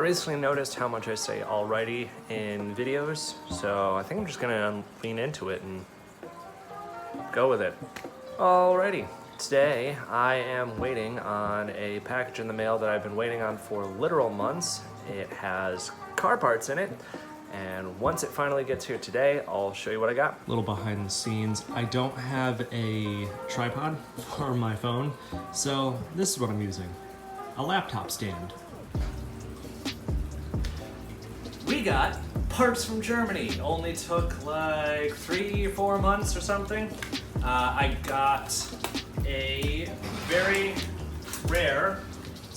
recently noticed how much I say alrighty in videos, so I think I'm just gonna lean into it and go with it. Alrighty, today I am waiting on a package in the mail that I've been waiting on for literal months. It has car parts in it, and once it finally gets here today, I'll show you what I got. A little behind the scenes, I don't have a tripod for my phone, so this is what I'm using. A laptop stand. We got parts from Germany. Only took like 3 or 4 months or something. I got a very rare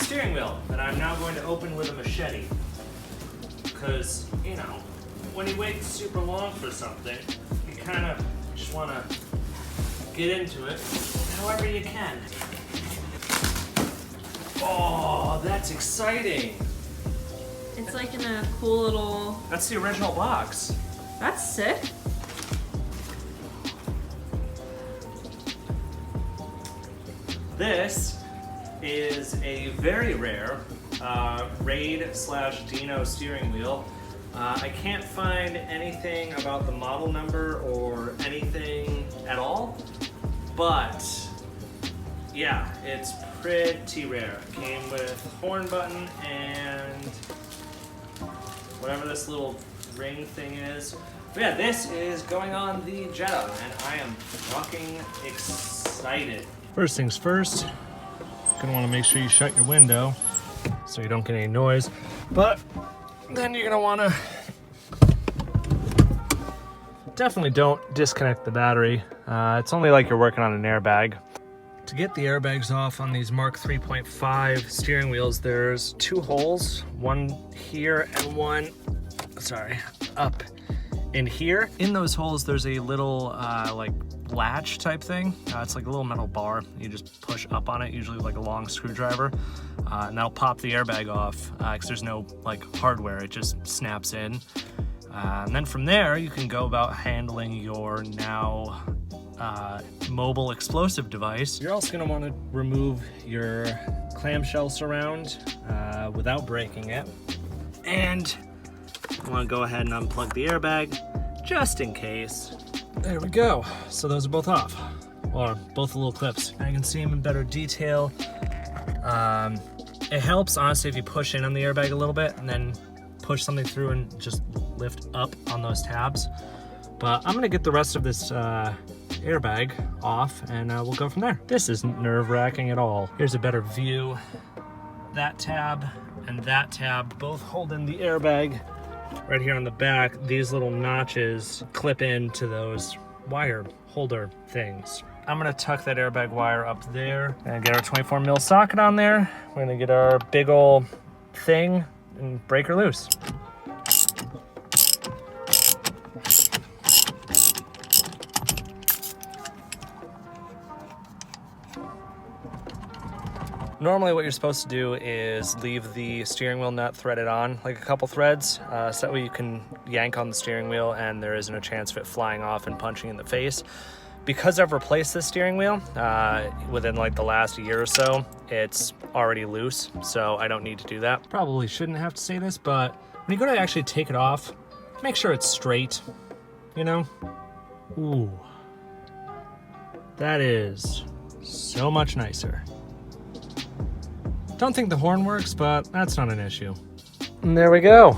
steering wheel that I'm now going to open with a machete. Because, you know, when you wait super long for something, you kind of just want to get into it however you can. Oh, that's exciting. It's like in a cool little... That's the original box. That's sick. This is a very rare Raid/Dino steering wheel. I can't find anything about the model number or anything at all, but yeah, it's pretty rare. It came with horn button and whatever this little ring thing is. But yeah, this is going on the Jetta, and I am fucking excited. First things first, gonna wanna make sure you shut your window so you don't get any noise, but then you're gonna wanna definitely don't disconnect the battery. It's only like you're working on an airbag. To get the airbags off on these Mark 3.5 steering wheels, there's 2 holes, one here and one, sorry, up in here. In those holes, there's a little like latch type thing. It's like a little metal bar. You just push up on it, usually like a long screwdriver, and that'll pop the airbag off because there's no like hardware, it just snaps in. And then from there, you can go about handling your now mobile explosive device. You're also going to want to remove your clamshell surround without breaking it. And I want to go ahead and unplug the airbag just in case. There we go. So those are both off, or both the little clips. I can see them in better detail. It helps, honestly, if you push in on the airbag a little bit and then push something through and just lift up on those tabs. But I'm going to get the rest of this airbag off and we'll go from there. This isn't nerve-wracking at all. Here's a better view. That tab and that tab both hold in the airbag. Right here on the back, these little notches clip into those wire holder things. I'm gonna tuck that airbag wire up there and get our 24mm socket on there. We're gonna get our big ol' thing and break her loose. Normally what you're supposed to do is leave the steering wheel nut threaded on, like a couple threads, so that way you can yank on the steering wheel and there isn't a chance of it flying off and punching in the face. Because I've replaced this steering wheel within like the last year or so, it's already loose, so I don't need to do that. Probably shouldn't have to say this, but when you go to actually take it off, make sure it's straight, you know? Ooh, that is so much nicer. Don't think the horn works, but that's not an issue. And there we go.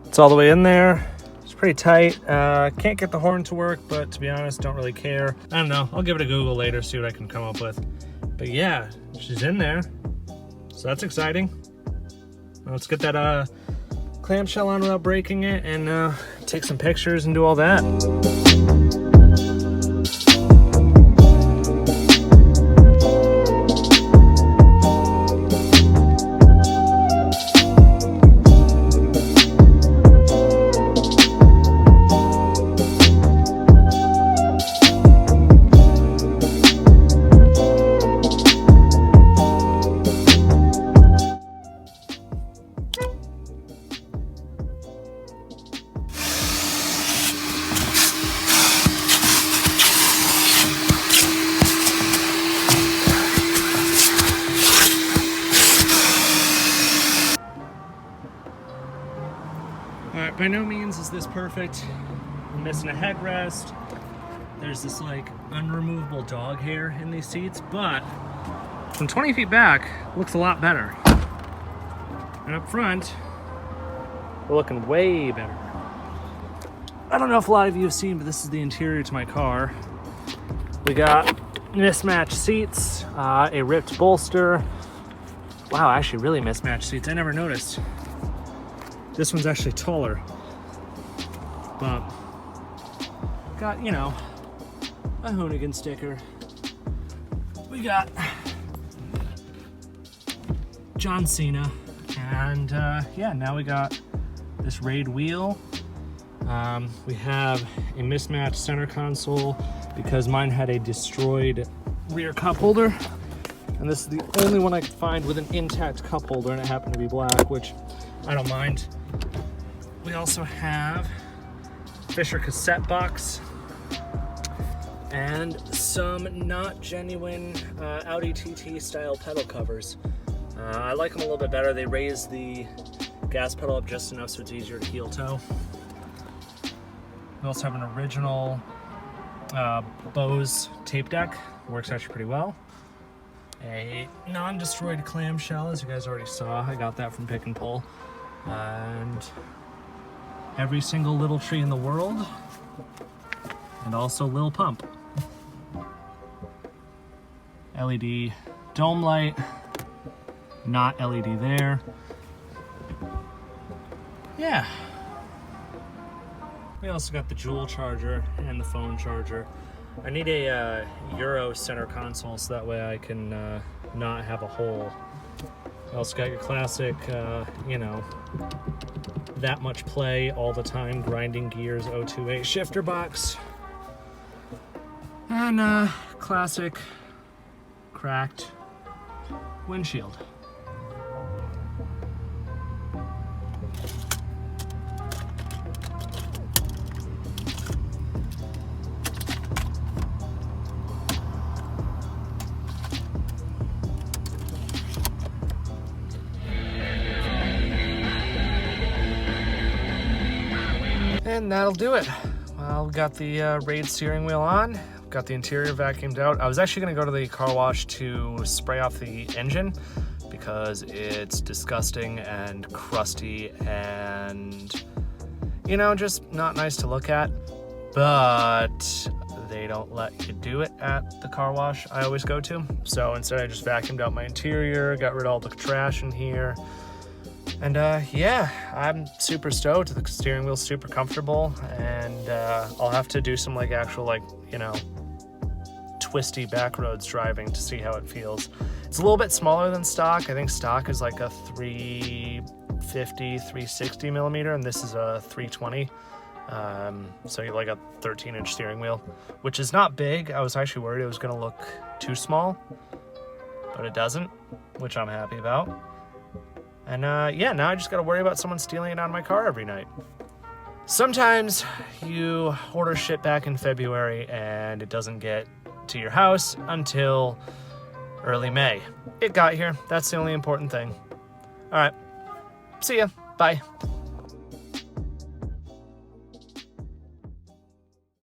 It's all the way in there. It's pretty tight. Can't get the horn to work, but to be honest, don't really care. I don't know. I'll give it a Google later, see what I can come up with. But yeah, she's in there. So that's exciting. Let's get that clamshell on without breaking it and take some pictures and do all that. Alright, by no means is this perfect. I'm missing a headrest. There's this like unremovable dog hair in these seats, but from 20 feet back, it looks a lot better. And up front, we're looking way better. I don't know if a lot of you have seen, but this is the interior to my car. We got mismatched seats, a ripped bolster. Wow, actually really mismatched seats. I never noticed. This one's actually taller. But got, you know, a Hoonigan sticker. We got John Cena. And yeah, now we got this Raid wheel. We have a mismatched center console because mine had a destroyed rear cup holder. And this is the only one I could find with an intact cup holder, and it happened to be black, which I don't mind. We also have Fisher cassette box and some not genuine Audi TT style pedal covers. I like them a little bit better. They raise the gas pedal up just enough so it's easier to heel toe. We also have an original Bose tape deck. Works actually pretty well. A non-destroyed clamshell, as you guys already saw. I got that from Pick and Pull. And every single little tree in the world. And also Lil Pump. LED dome light. Not LED there. Yeah. We also got the Juul charger and the phone charger. I need a Euro center console so that way I can not have a hole. You also got your classic, you know, that much play all the time, grinding gears 028 shifter box. And classic cracked windshield. And that'll do it. Well, we got the Raid steering wheel on, got the interior vacuumed out. I was actually gonna go to the car wash to spray off the engine because it's disgusting and crusty and, you know, just not nice to look at. But they don't let you do it at the car wash I always go to. So instead I just vacuumed out my interior, got rid of all the trash in here. And yeah, I'm super stoked. The steering wheel's super comfortable, and I'll have to do some like actual like, you know, twisty back roads driving to see how it feels. It's a little bit smaller than stock. I think stock is like a 350, 360 millimeter, and this is a 320. So you like a 13-inch steering wheel, which is not big. I was actually worried it was gonna look too small, but it doesn't, which I'm happy about. And yeah, now I just gotta worry about someone stealing it out of my car every night. Sometimes you order shit back in February and it doesn't get to your house until early May. It got here. That's the only important thing. All right, see ya. Bye.